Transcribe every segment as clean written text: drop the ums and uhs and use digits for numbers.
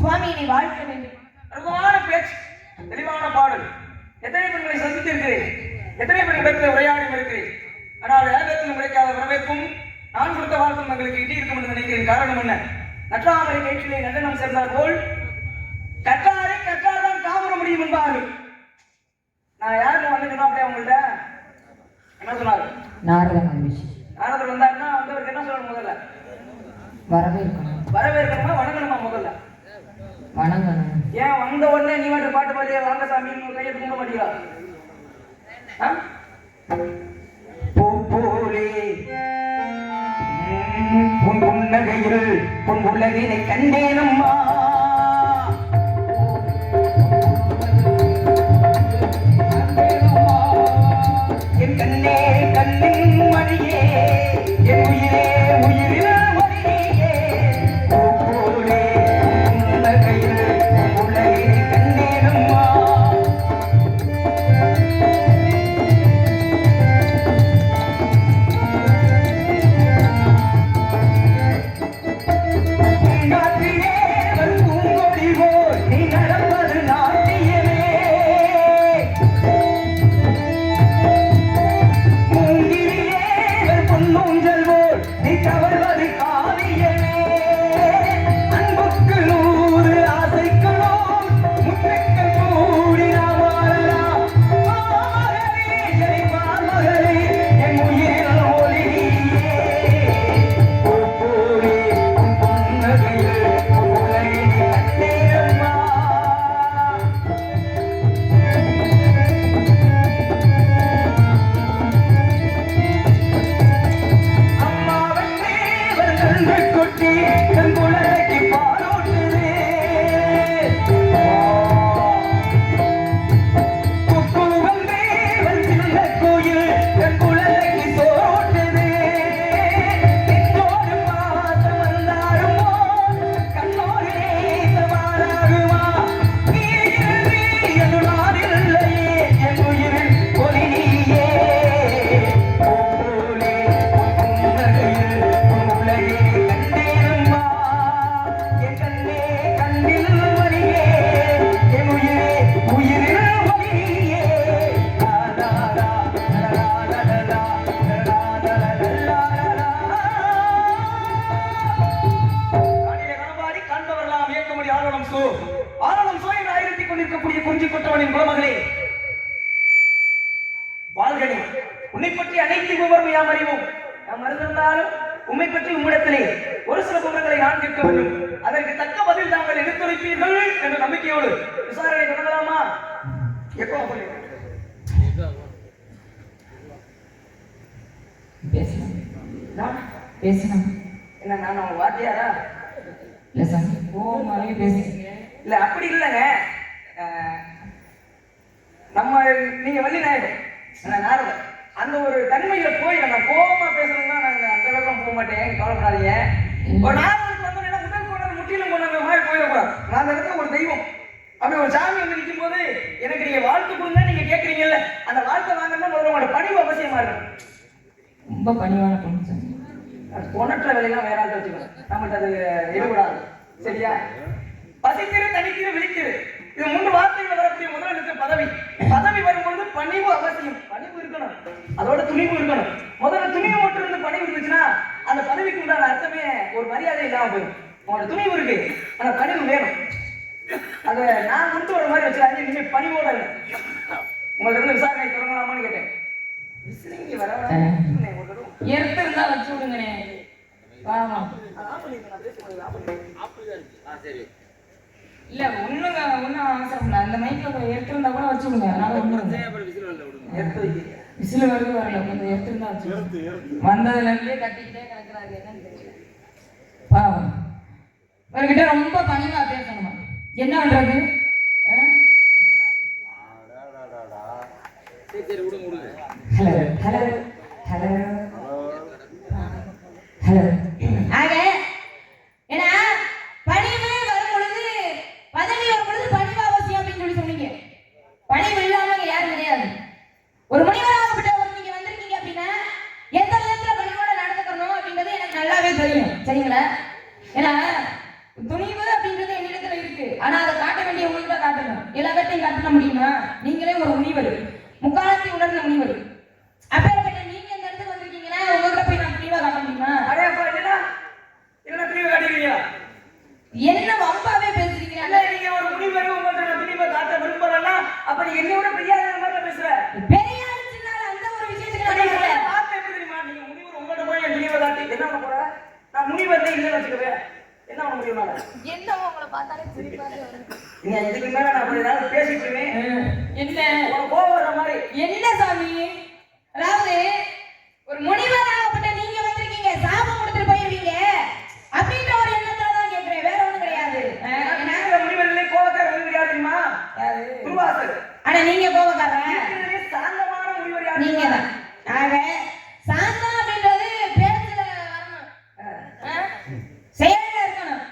சுவாமியினை வாழ்க்க வேண்டும். அருமையான பேச்சு, தெளிவான பாடல். எத்தனை பெண்களை சந்தித்திருக்கிறேன், எத்தனை பெண்களிடத்தில் உரையாடி இருக்கிறேன். ஆனால் வேதத்தில் கிடைக்காத வரவேற்பும் நான் கொடுத்த வாழ்த்தும் தங்களுக்கு இட்டி இருக்கும் என்று நினைக்கிறேன். காரணம் என்ன? நற்றாமரை கயிற்றிலே நடனம் சேர்ந்தார் போல் கற்றாரை கற்றால்தான் காவர முடியும் என்பார்கள். நான் யாருக்கு வந்து சொன்னா அப்படியே அவங்கள்ட்ட என்ன சொன்னாரு? நாரத மகிழ்ச்சி. நாரதர் வந்தாருன்னா வந்தவருக்கு என்ன சொல்லணும்? முதல்ல வரவேற்கணும். வரவேற்கணுமா வணங்கணுமா? முதல்ல வணங்கணும். ஏன் வந்த உடனே நீ மட்டும் பாட்டு பாடியே வாங்க சாமி கையை தூங்க மாட்டீங்களா? புன்னகையில் பொன் உலகினை கண்டேனம்மா, என் கண்ணே கண்ணின் மணியே, என் உயிரே உயிரில் மணியே, பூப்போலே புன்னகையில் உலகினை கண்டேனம்மா. உன்னை பற்றி அனைத்து விவரம் யாம் அறிவோம். நாம் அறிந்திருந்தாலும் உண்மை பற்றி உம்மிடத்திலே ஒரு சில விவரங்களை நான் கேட்க வேண்டும். அதற்கு தக்க பதில் தாங்கள் எடுத்துரைப்பீர்கள் என்ற நம்பிக்கையோடு விசாரணை தொடங்கலாமா? எப்போ பேசணும்? என்ன நான் அவங்க வாத்தியாரா? இல்ல சார், கோமாவே பேசுறீங்க. இல்ல அப்படி இல்லைங்க. நம்ம நீங்க வள்ளி நாயகம் நாரதர் அந்த ஒரு தன்மையில போய் நான் கோபமா பேசணும்னா நான் அந்த அளவுக்கு போக மாட்டேன். கவலைப்படாதீங்க. ஒரு நாரதருக்கு வந்து முதல் கொண்டாந்து முற்றிலும் கொண்டாந்த மாதிரி போயிடக்கூடாது. நான் அந்த இடத்துல ஒரு தெய்வம் அப்படி ஒரு சாமி வந்து நிற்கும் போது எனக்கு நீங்க வாழ்த்து கொடுங்க நீங்க கேட்கறீங்கல்ல, அந்த வாழ்த்தை வாங்கன்னா முதல்ல உங்களோட பணிவு அவசியமா இருக்கும். ரொம்ப பணிவான பொண்ணு சார். பொண்ணற்ற வேலையெல்லாம் வேற ஆள் வச்சுக்கணும். நம்மகிட்ட அது ஈடுபடாது. சரியா? பசித்திரு தனித்திரு விழித்திரு, இது 3 வார்த்தைகள் வரக்கூடிய முதல் எழுத்து பதவி. பதவி வரும்பொழுது பணிவு அவசியம். பணிவு இருக்கணும், அதோட துணிவு இருக்கணும். முதல்ல துணிவு மட்டும் இருந்து பணிவு இருந்துச்சுன்னா அந்த பதவிக்கு உண்டான அர்த்தமே ஒரு மரியாதை இல்லாம போயிடும். உங்களோட துணிவு இருக்கு, ஆனா பணிவு வேணும். அதை நான் கொடுத்து ஒரு மாதிரி வச்சுக்காங்க. நீங்க பணிவோட இல்லை. உங்கள்ட்ட இருந்து விசாரணை தொடங்கலாமான்னு கேட்டேன். விசிறிங்க வர எடுத்திருந்தா வச்சு விடுங்கண்ணே. இல்ல ஒண்ணுங்க, ஒன்னும் அவசரம் இல்லை. அந்த மைக்ல எடுத்திருந்தா கூட வச்சு விடுங்க. விசில் வருது வரல, கொஞ்சம் எடுத்திருந்தா வச்சு. வந்ததுல இருந்தே கட்டிக்கிட்டே கிடக்குறாரு, என்னன்னு தெரியல. பாவம், இவர்கிட்ட ரொம்ப பணிவா பேசணுமா? என்ன பண்றது? Hello hello hello hello. ஆக ஏன்னா பணிவு வரும் பொழுது பதவி வரும் பொழுது பணிவு அவசியம் அப்படின்னு சொன்னீங்க. பணிவு இல்லாம யாரும் கிடையாது. ஒரு முனிவராகப்பட்டவர் நீங்க வந்திருக்கீங்க அப்படின்னா எந்த விதத்துல பணிவோட நடந்துக்கணும் அப்படின்றது எனக்கு நல்லாவே தெரியும். சரிங்களா? ஏன்னா துணிவு அப்படின்றது என்னிடத்துல இருக்கு. ஆனா அதை காட்ட வேண்டிய உங்ககிட்ட காட்டணும். எல்லா பேர்ட்டையும் காட்ட முடியுமா? நீங்களே ஒரு முனிவர், முக்காலத்தை உணர்ந்த முனிவர். அப்பேற்பட்ட நீங்க இந்த இடத்துக்கு வந்திருக்கீங்கன்னா உங்ககிட்ட போய் நான் துணிவா காட்ட முடியுமா? அதே போல என்ன துணிவை காட்டுவீங்களா? என்ன வம்பாவே பேசுறீங்க? இல்ல நீங்க ஒரு முனிவர், உங்கள்ட்ட நான் துணிவை காட்ட விரும்புறேன்னா அப்ப நீங்க என்னோட பெரியார் மாதிரி பேசுற. பெரியார் சின்னால அந்த ஒரு விஷயத்துக்கு நான் பேசல. வார்த்தை எப்படி தெரியுமா? நீங்க முனிவர், உங்கள்ட்ட போய் என் துணிவை காட்டி என்ன பண்ண போற? நான் முனிவர்னே இல்லைன்னு வச்சுக்கிறேன். என்ன பண்ண முடியும்? என்ன உங்களை பார்த்தாலே சிரிப்பாக வருது. நீ இதுக்கு மேல நான் அப்படி ஏதாவது பேசிட்டு என்ன உனக்கு கோவம் வர மாதிரி என்ன சாமி? அதாவது ஒரு முனிவராகப்பட்ட நீங்க வந்திருக்கீங்க, சாபம் கொடுத்துட்டு போயிருவீங்க அப்படின்ற ஒரு எண்ணத்துல தான் கேட்கிறேன், வேற ஒண்ணும் கிடையாது. முனிவர்களே கோவக்காரர் கிடையாது தெரியுமா? துர்வாசர். ஆனா நீங்க கோவக்காரன், சாந்தமான முனிவர் யாரு? நீங்க தான். ஆக சாந்தம் அப்படின்றது பேச்சுல வரணும், செயல்ல இருக்கணும்.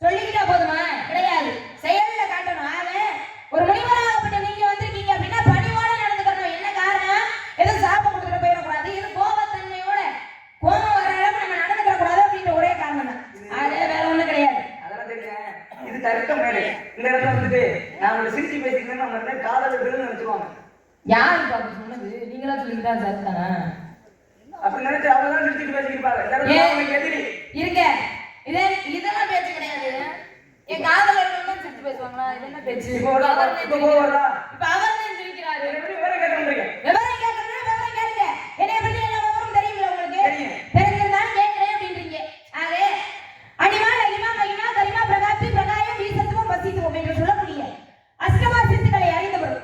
சொல்லிக்கிட்டா போதுமா? கிடையாது, செயல்ல காட்டணும். ஆக ஒரு முனிவராகப்பட்ட நீங்க வந்திருக்கீங்க அப்படின்னா பணிவோட நடந்துக்கணும். என்ன காரணம்? எதுவும் சாபம் கொடுத்துட்டு போயிடக்கூடாது, எதுவும் கோபத்தன்மையோட கோபம் வர அளவுக்கு நம்ம நடந்துக்க கூடாது அப்படின்ற ஒரே காரணம் தான். அது வேற ஒண்ணும் கிடையாது. அதெல்லாம் தெரியும். இது தர்க்கம் மேலே இந்த இடத்துல வந்துட்டு நான் உங்களை சிரிச்சு பேசிக்கிறேன்னு அவங்க காதல் இருக்குன்னு நினைச்சுவாங்க. யாரு அப்படி சொன்னது? நீங்களா சொல்லிக்கிட்டா சார் தானே அப்படி நினைச்சு அவங்க தான் சிரிச்சுட்டு பேசிக்கிருப்பாங்க. எதிரி இருக்க இதெல்லாம் பேச்சு கிடையாது. என் காதலர்கள் சிரிச்சு பேசுவாங்களா? இது என்ன பேச்சு? இப்ப அவர் தான் சிரிக்கிறாரு. விவரம் கேட்க விவரம் கேட்கறதுனா விவரம் கேளுங்க. என்னைய பத்தி எல்லா விவரம் தெரியுங்களா உங்களுக்கு? தெரிஞ்சிருந்தாலும் கேட்கிறேன் அப்படின்றீங்க. ஆக அனிமா லகிமா மகிமா கரிமா பிரகாசி பிரகாயம் வீசத்துவம் வசித்துவம் என்று சொல்லக்கூடிய அஷ்டமா சித்துக்களை அறிந்தவர்.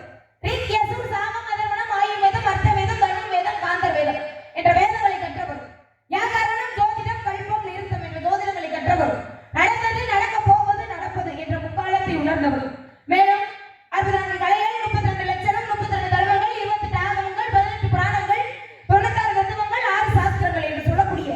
ரிக் யசுர் சாமம் அதர்வனம் ஆயுர்வேதம் அர்த்தவேதம் தனுர்வேதம் காந்தர் வேதம் என்ற வேதங்களை கற்றவர். யாகாரணம் ஜோதிடம் கல்பம் நிறுத்தம் என்ற ஜோதிடங்களை கற்றவர். நடந்தது நடக்க போவது நடப்பது என்ற முக்காலத்தை உணர்ந்தவர். மேலும் 64 கலைகள், 32 லட்சணம், 32 தர்மங்கள், 28 ஆகமங்கள், 18 புராணங்கள், 96 தத்துவங்கள், 6 சாஸ்திரங்கள் என்று சொல்லக்கூடிய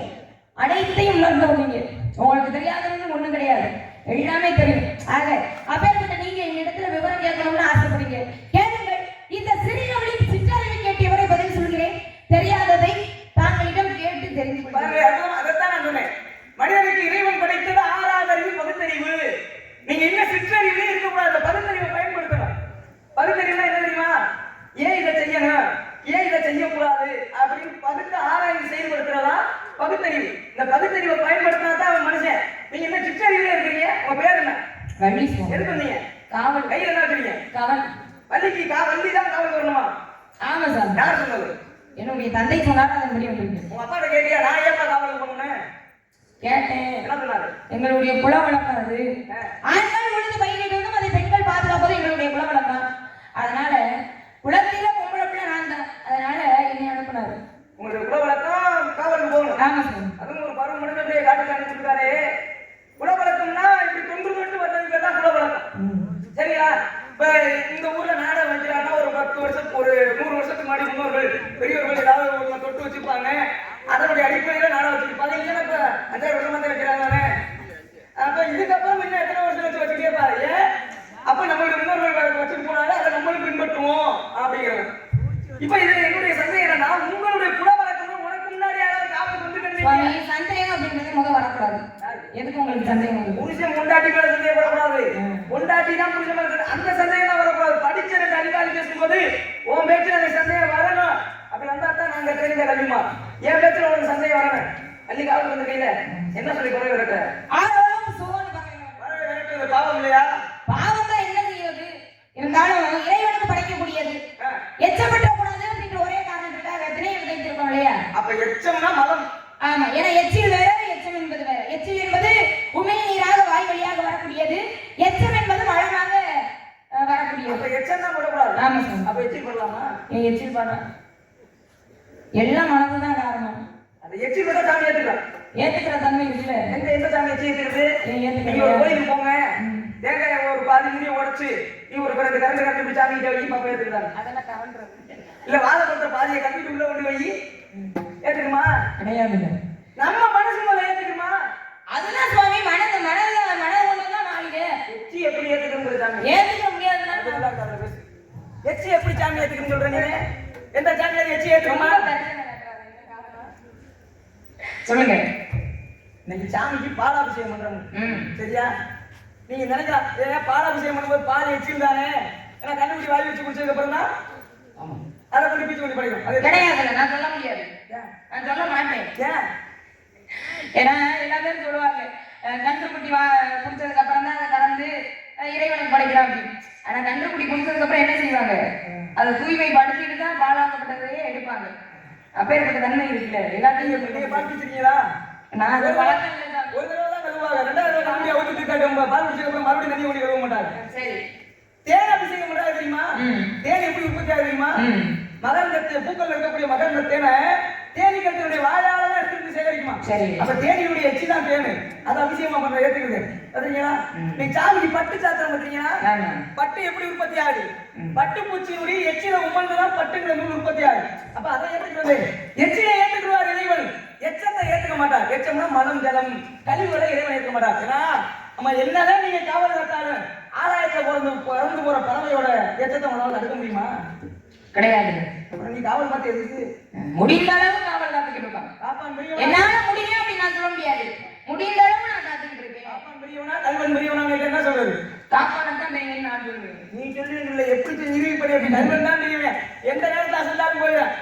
அனைத்தையும் உணர்ந்தவர். நீங்க உங்களுக்கு தெரியாதவங்க ஒண்ணும் கிடையாது, எல்லாமே தெரியும். ஆக அப்பேற்பட்ட நீங்க இந்த இடத்துல விவரம் கேட்கணும்னு ஆசைப்படுறீங்க, கேளுங்கள். இந்த சிறியவளின் சிற்றறிவை கேட்டியவரை பதில் சொல்கிறேன். தெரியாததை தாங்களிடம் கேட்டு தெரிந்து கொள்ளுங்கள். அதைத்தான் நான் சொன்னேன். மனிதனுக்கு இறைவன் படைத்தது 6வது அறிவு பகுத்தறிவு. நீங்க இன்னும் சிற்றறிவுல இருக்கக்கூடாது, பகுத்தறிவை பயன்படுத்தணும். பகுத்தறிவுனா என்ன தெரியுமா? ஏன் இதை செய்யணும், ஏன் இதை செய்யக்கூடாது அப்படின்னு பகுத்து ஆராய்ந்து செயல்படுத்துறதா பகுத்தறிவு. இந்த பகுத்தறிவை பயன்படுத்தினா தான் அவன் மனுஷன். நீங்க என்ன சிற்றறிவுல இருக்கீங்க? உங்க பேர் என்ன? எதுக்கு வந்தீங்க? காவல். கையில என்ன வச்சிருக்கீங்க? காவல். வள்ளிக்கு வள்ளி தான் காவல் வரணுமா? ஆமா சார். யார் சொன்னது? என்னுடைய தந்தை சொன்னார், அதன் படி வந்திருக்கு. உங்க அப்பாட்ட கேட்டியா நான் ஏப்பா காவலுக்கு போகணும்னு? கேட்டேன். என்ன சொன்னாரு? எங்களுடைய குல வழக்கம் அது. ஆண்கள் உழுது பயிரிடுவதும் அதை பெண்கள் பாதுகாப்பது எங்களுடைய குல வழக்கம். அதனால குலத்தில பொம்பளை பிள்ளை நான் தான், அதனால என்னை அனுப்புனாரு. உங்களுடைய குல வழக்கம் காவலுக்கு போகணும். ஆமா சார். அதுவும் ஒரு பருவ மனிதனுடைய காட்டுக்கு அனுப்பிச்சிருக்காரு. குல வழக்கம்னா இப்படி தொன்று தொட்டு வந்ததுக்கு தான் குல வழக்கம். சரிங்களா? இப்ப இந்த ஊர்ல நாடகம் வைக்கிறாங்கன்னா ஒரு 10 வருஷத்துக்கு, ஒரு 100 வருஷத்துக்கு முன்னாடி முன்னோர்கள் பெரியவர்கள் ஏதாவது ஒரு தொட்டு வச்சுப்பாங்க. அதனுடைய அடிப்படையில நாடகம் வச்சிருப்பாங்க. இல்லைன்னா இப்ப 5 வருஷமா தான் வைக்கிறாங்க. அப்ப இதுக்கப்புறம் இன்னும் எத்தனை வருஷம் வச்சுட்டே பாரு. அப்ப நம்மளுடைய முன்னோர்கள் வச்சுட்டு போனாலும் அதை நம்மளும் பின்பற்றுவோம் அப்படிங்கிறது. இப்ப இது என்னுடைய சந்தேகம் என்னன்னா, உங்களுடைய குல வழக்கம் உனக்கு முன்னாடி யாராவது காவல் வந்து சந்தேகம் அப்படின்றது முத வரக்கூடாது. எதுக்கு உங்களுக்கு சந்தேகம் வருது? புருஷன் பொண்டாட்டி மேல சந்தேகப்படக்கூடாது, பொண்டாட்டி தான் புருஷன் மேல அந்த சந்தேகம் தான் வரக்கூடாது. படிச்ச 2 அதிகாரி பேசும்போது உன் பேச்சுல எனக்கு சந்தேகம் வரணும். அப்படி வந்தா தான் நாங்க தெரிஞ்ச கல்விமா. என் பேச்சுல உனக்கு சந்தேகம் வரணும். அள்ளி காவல் வந்து கையில என்ன சொல்லி குறை விரட்ட? வரவே விரட்டுறது பாவம் இல்லையா? பாவம் தான், என்ன செய்வது? இருந்தாலும் இறைவனுக்கு படைக்கக்கூடியது. எச்சப்பட்ட கூடாது அப்படின்ற ஒரே காரணத்துக்காக எத்தனையோ விதைத்திருக்கோம் இல்லையா? அப்ப எச்சம்னா மலம். ஆமா, ஏன்னா எச்சில் வேற, எச்சம் என்பது வேற. எச்சில் என்பது உமிழ் நீராக வாய் வழியாக வரக்கூடியது, எச்சம் என்பது மலமாக வரக்கூடியது. அப்ப எச்சம் தான் போடக்கூடாது. ஆமா சார். அப்ப எச்சில் பண்ணலாமா? எச்சில் பண்ண எல்லாம் மனதுதான் காரணம். அந்த எச்சில் கூட சாமி ஏத்துக்கலாம். ஏத்துக்கிற தன்மை இல்ல. எந்த சாமி எச்சி ஏத்துக்கிறது? நீங்க ஒரு கோயிலுக்கு போங்க, தேங்காய் ஒரு பாதி முடிய உடைச்சு நீ ஒரு 2 கரண்ட் கட்டி சாமி கிட்ட வை, பாப்பா ஏத்துக்கிறாங்க. அதெல்லாம் கவன்றது இல்ல வாழைப்பழத்தை பாதியை கட்டிட்டு உள்ள கொண்டு வை, ஏத்துக்குமா? கிடையாது. நம்ம மனசு மேல ஏத்துக்குமா? அதுதான் சுவாமி, மனது ஒண்ணுதான் நாளைக்கு. எச்சி எப்படி ஏத்துக்கணும் சாமி? ஏத்துக்க முடியாதுன்னா எச்சி எப்படி சாமி ஏத்துக்கணும் சொல்ற நீங்க? எந்த சாமியாவது எச்சி ஏத்துக்குமா? சொல்லுங்க. இன்னைக்கு சாமிக்கு பாலாபிஷேகம் பண்றாங்க. சரியா? நீங்க நினைக்கலாம் ஏன் பால் அபிஷேகம் பண்ணும்போது பால் எச்சில் தானே ஏன்னா கண்டுபிடி வாய் வச்சு குடிச்சதுக்கு அப்புறம் தான் அதை கொண்டு பீச்சு கொண்டு படிக்கும் அது கிடையாது. நான் சொல்ல முடியாது, நான் சொல்ல மாட்டேன். ஏன் ஏன்னா எல்லா பேரும் சொல்லுவாங்க கன்றுக்குட்டி குடிச்சதுக்கு அப்புறம் தான் அதை கலந்து இறைவனுக்கு படைக்கிறான் அப்படின்னு. ஆனா கன்றுக்குட்டி குடிச்சதுக்கு அப்புறம் என்ன செய்வாங்க, அதை தூய்மை படுத்திட்டு தான் பாலாக்கப்பட்டதையே எடுப்பாங்க. அப்பேற்பட்ட தன்மை இருக்குல்ல எல்லாத்தையும். நீங்க பால் குடிச்சிருக்கீங்களா? நான் அதை பழக்கம் இல்லை தான். ஒரு தடவை தான் கழுவாங்க, ரெண்டாவது தடவை ஊற்றி காட்டு பால் குடிச்சதுக்கு அப்புறம் மறுபடியும் தண்ணி ஊற்றி கழுவ மாட்டாங்க. சரி, தேன் அபிஷேகம் பண்றாங்க தெரியுமா? தேன் எப்படி உற்பத்தி ஆகுது தெரியுமா? மகரந்தத்தை பூக்கள் இருக்கக்கூடிய மகரந்த தேனை தேனீக்களுடைய வாயால தான் எடுத்து சேகரிக்குமா? அப்ப தேனியுடைய எச்சி தான் தேனு, அது அபிஷேகமா பண்ற ஏத்துக்குது. பாத்தீங்களா? நீ சாமிக்கு பட்டு சாத்திரம் பாத்தீங்களா? பட்டு எப்படி உற்பத்தி ஆகுது? பட்டு பூச்சியுடைய எச்சில உமர்ந்துதான் பட்டுங்கிற நூல் உற்பத்தி ஆகுது. அப்ப அதை ஏத்துக்கிறது எச்சிலை ஏத்துக்குவார் இறைவன், எச்சத்தை ஏத்துக்க மாட்டார். எச்சம்னா மலம் ஜலம் கழிவுகளை இறைவன் ஏற்க மாட்டார். ஏன்னா நம்ம என்னதான் நீங்க காவல் கட்டாலும் ஆதாயத்துல பிறந்து போற பறவையோட எச்சத்தை உங்களால தடுக்க முடியுமா? கிடையாது. நீ காவல் பார்த்து எதுக்கு? முடிந்த அளவு காவல் காத்துக்கிட்டு இருப்பாங்க. என்னால முடியும் அப்படின்னு நான் சொல்ல முடியாது, முடிந்த அளவு நான் காத்துக்கிட்டு இருக்கேன். காப்பான் பெரியவனா கல்வன் பெரியவனா என்ன சொல்றது? காப்பான் தான் பெரியவன் நான் சொல்றேன். நீ சொல்றீங்கல்ல எப்படி நிரூபிப்படி அப்படி கல்வன் தான் பெரியவன் எந்த நேரத்துல அசந்தாலும் போயிடும்.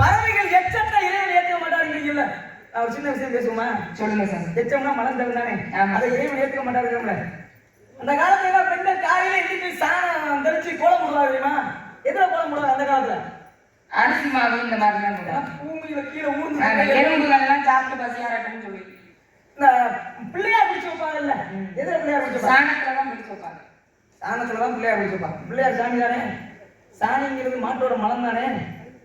பறவைகள் எச்சத்தை இறைவன் ஏற்க மாட்டாருங்கிறீங்கல்ல, நான் ஒரு சின்ன விஷயம் பேசுவோமா? சொல்லுங்க சார். எச்சம்னா மலம் தரும் தானே, அதை இறைவன் ஏற்க மாட்டாருங்கள. அந்த காலத்துல எல்லாம் பெண்கள் காலையில எந்திரிச்சு சாணம் தெளிச்சு கோலம் போடுவாங்க தெரியுமா? எதுல கோலம் போடுவாங்க அந்த காலத்துல? அரிசி மாவு இந்த மாதிரி தான் போடுவாங்க. பூமியில கீழே ஊர்ந்து எறும்புகள் எல்லாம் சாப்பிட்டு பசியாரட்டும்னு சொல்லி இந்த பிள்ளையார் பிடிச்சு வைப்பாங்கல்ல, எதுல பிள்ளையார் பிடிச்சு வைப்பாங்க? சாணத்துல தான் பிடிச்சு வைப்பாங்க. சாணத்துல தான் பிள்ளையார் பிடிச்சு வைப்பாங்க. பிள்ளையார் சாமி தானே, சாணிங்கிறது மாட்டோட மலம் தானே,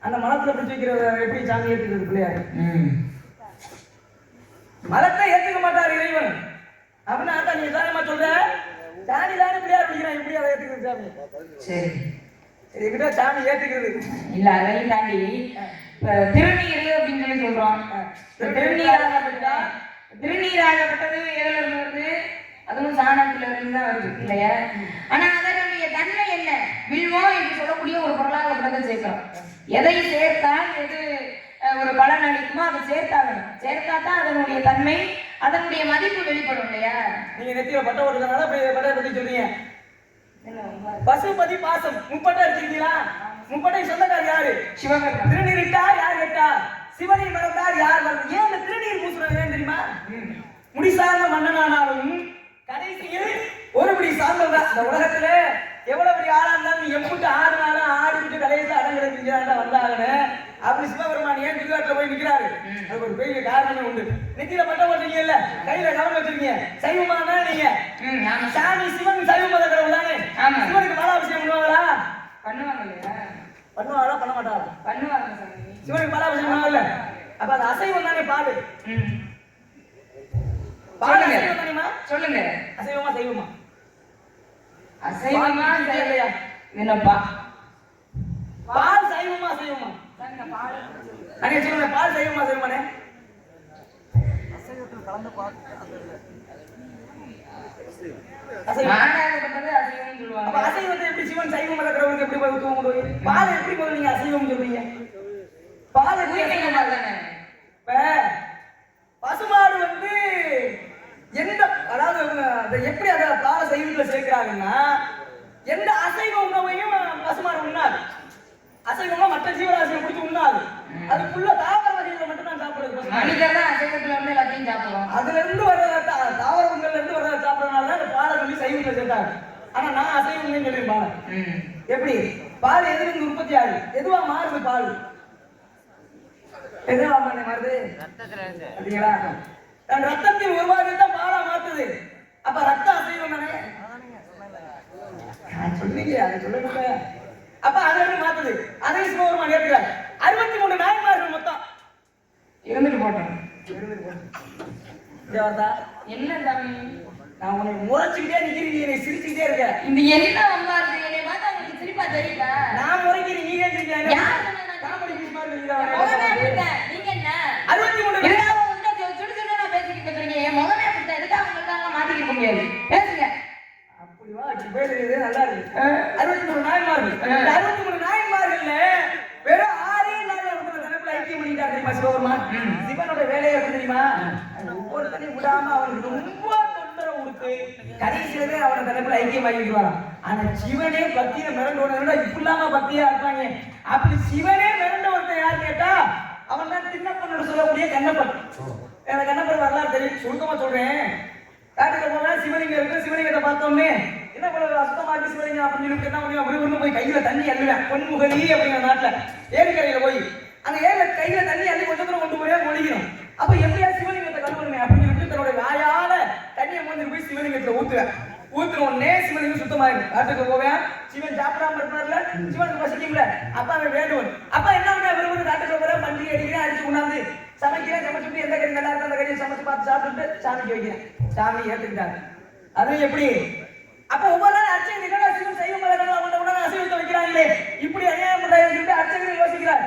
அந்த மலத்துல பிடிச்சு வைக்கிறத எப்படி சாமி ஏற்றுக்கிறது பிள்ளையார்? மலத்தை ஏத்துக்க மாட்டார் இறைவன். அப்படின்னா நீங்க தானேமா சொல்ற சாணி தானே பிள்ளையார் பிடிக்கிறான், எப்படி அதை ஏத்துக்கிறது சாமி? சரி சரி, எங்கிட்ட சாமி ஏத்துக்கிறது இல்ல, அதையும் தாண்டி திருநீர் அப்படின்னு சொல்லி சொல்றோம். திருநீராகப்பட்டது எதுல இருந்து வருது? அதுவும் சாணத்துல இருந்து தான் வருது இல்லையா? ஆனா அதனுடைய தன்மை என்ன? வில்வம் என்று சொல்லக்கூடிய ஒரு பொருளாகப்பட்டதை சேர்க்கிறோம். எதை சேர்த்தால் எது ஒரு பலன் அளிக்குமோ அதை சேர்த்தாகணும். சேர்த்தாதான் அதனுடைய தன்மை அதனுடைய மதிப்பு வெளிப்படும் இல்லையா? நீங்க நெத்தியில பட்டை ஓட்டுறதுனால பட்டையை பத்தி சொல்றீங்க. பசுபதி பாசம் முப்பட்டை இருக்கீங்களா? முப்பட்டை சொந்தக்கார் யாரு? சிவபெருமான். திருநீரிட்டார் யார் கேட்டார்? சிவனை மறந்தார் யார் மறந்தார்? ஏன் இந்த திருநீர் பூசுறது ஏன் தெரியுமா? முடிசார்ந்த மன்னனானாலும் கடைசியில் ஒருபடி சார்ந்தவன். இந்த உலகத்துல எவ்வளவு பெரிய ஆளா இருந்தாலும் எம்பிட்டு ஆடுனாலும் ஆடிட்டு கடைசியில் அடங்கிறதுக்கு வந்தாங்கன்னு அப்படி சிவபெருமான் ஏன் திருவாட்டில போய் நிக்கிறாரு? அது ஒரு பெரிய காரணமே உண்டு. நெத்தியில பட்டை போட்டீங்க இல்ல, கையில கவனம் வச்சிருக்கீங்க, சைவமா தானே நீங்க? சாமி சிவன் சைவ மத கடவுள் தானே. சிவனுக்கு பாலாபிஷேகம் பண்ணுவாங்களா? பண்ணுவாங்க இல்லையா? பண்ணுவாங்களா பண்ண மாட்டாங்களா? பண்ணுவாங்க சாமி. சிவனுக்கு பாலாபிஷேகம் பண்ணுவாங்கல்ல, அப்ப அது அசைவம் தானே பாடு. பால் அசைவம் தானேமா? சொல்லுங்க, அசைவமா சைவமா? அசைவமா இல்லையா? என்னப்பா பால் சைவமா சைவமா? அண்ணே சொல்லுங்க, பால் சைவமா சைவமானே? அசைவத்தில் கலந்து அசைவத்தை எப்படி சிவன் சைவம் கடவுளுக்கு எப்படி போய் பால் எப்படி போய் நீங்க அசைவம் சொல்றீங்க? பால் பசுமாடு வந்து எந்த அதாவது எப்படி அதை பால சைவத்துல சேர்க்கிறாங்கன்னா எந்த அசைவ உணவையும் பசுமாடு உண்ணாது. அசைவமா மற்ற ஜீவராசியை பிடிச்சி உண்ணாது. அதுக்குள்ள தாவர வகைகளை மட்டும் தான் சாப்பிடுறது. மனிதர்தான் அசைவத்துல இருந்து எல்லாத்தையும் சாப்பிடுவோம். அதுல இருந்து வர்ற தாவர உணவுல இருந்து வர்றத சாப்பிடறதுனால அந்த பாலை சொல்லி சைவத்துல சேர்த்தாங்க. ஆனா நான் அசைவம் சொல்றேன். பாலை எப்படி பால் எதுல இருந்து உற்பத்தி ஆகுது? எதுவா மாறுது? பால் எதுவா மாறுது? அப்படிங்களா? தன் ரத்தத்தின் ஒரு பாகத்தை தான் பாலா மாத்துது. அப்ப ரத்தம் அசைவம் தானே சொல்றீங்க, அதை சொல்லுங்க. அப்ப அதை எப்படி மாத்துது? அதை சிவபெருமான் ஏற்கிறார். 63 நாயன்மார்கள் மொத்தம் இருந்துட்டு போட்டோம். என்ன தம்பி, நான் உன்னை முறைச்சுக்கிட்டே நிக்கிறீங்க, நீ சிரிச்சுக்கிட்டே இருக்க. இந்த என்ன வம்பா இருக்கு? என்னை பார்த்தா உங்களுக்கு சிரிப்பா தெரியுதா? நான் முறைக்கிறேன், நீ ஏன் சிரிக்கிறீங்க? காமெடி பீஸ் மாதிரி இருக்கீங்க. நீங்க என்ன 63 பேசிக்கிட்டு இருக்கீங்க? என் முகமே அப்படித்தான். எதுக்காக உங்களுக்கு மாத்திக்க முடியாது? பேசுங்க. அப்படிவா பேரு நல்லா இருக்கு. 63 நாயன்மார்கள். 63 நாயன்மார்கள்ல வெறும் 6 நாயன்மார்கள் தனக்குள்ள ஐக்கியம் பண்ணிட்டார் தெரியுமா சிவபெருமான்? சிவனோட வேலையை எப்படி தெரியுமா? ஒவ்வொருத்தனையும் விடாம அவனுக்கு ரொம்ப தொந்தரவு கொடுத்து கடைசியிலே அவனை தனக்குள்ள ஐக்கியமாகிடுவாராம். ஆனா சிவனே பக்தியில மிரண்டு ஓடுறா, இப்படி இல்லாம பக்தியா இருப்பாங்க. அப்படி சிவனே மிரண்ட ஒருத்தன் யார் கேட்டா அவன் தான் திண்ணப்பன் சொல்லக்கூடிய கண்ணப்பன். எனக்கு கண்ணப்பன் வரலாறு தெரியும், சுருக்கமா சொல்றேன். காட்டுல போனா சிவலிங்கம் இருக்கு, சிவலிங்கத்தை பார்த்தோம்னே என்ன பண்ண அசுத்தமா இருக்கு சிவலிங்கம் அப்படின்னு சொல்லிட்டு என்ன பண்ணுவேன், விறுவிறுன்னு போய் கையில தண்ணி அள்ளுவேன். பொன்முகலி அப்படிங்கிற நாட்டுல ஏரிக்கரையில போய் அந்த ஏரியில கையில தண்ணி அள்ளி கொஞ்சம் தூரம் கொண்டு போய் ஒழிக்கணும். அப்ப எப்படியா சிவலிங்கத்தை கழுவணுமே அப்படின்னு சொல்லிட்டு தன்னோட வாயால தண்ணியை மூந்து போய் சிவலிங்கத்துல ஊத்துவேன். ஊத்துன உடனே சிவலிங்கம் சுத்தமாயிருக்கு. காட்டுக்கு போவேன், சிவன் சாப்பிடாம இருப்பார்ல, சிவனுக்கு பசிக்கும்ல, அப்ப அவன் வேண்டுவன். அப்ப என்ன விறுவிறு காட்டுக்கு போறேன், பன்றி அடிக்கிறேன், அடிச்சு கொண்டாந்து சமைக்கிறேன், சமைச்சுட்டு எந்த கறி நல்லா இருக்கு அந்த கறியை சமைச்சு பார்த்து சாப்பிட்டுட்டு சாமிக்கு வைக்கிறேன். சாமி ஏத்துக்கிட்டாங்க. அது எப்படி? அப்ப ஒவ்வொரு நாள் அர்ச்சகர் என்னடா சிவன் சைவ மலர்கள் அவன் உடனே அசைவத்தை வைக்கிறாங்களே, இப்படி அநியாயம் பண்றாங்கன்னு சொல்லிட்டு அர்ச்சகர் யோசிக்கிறார்.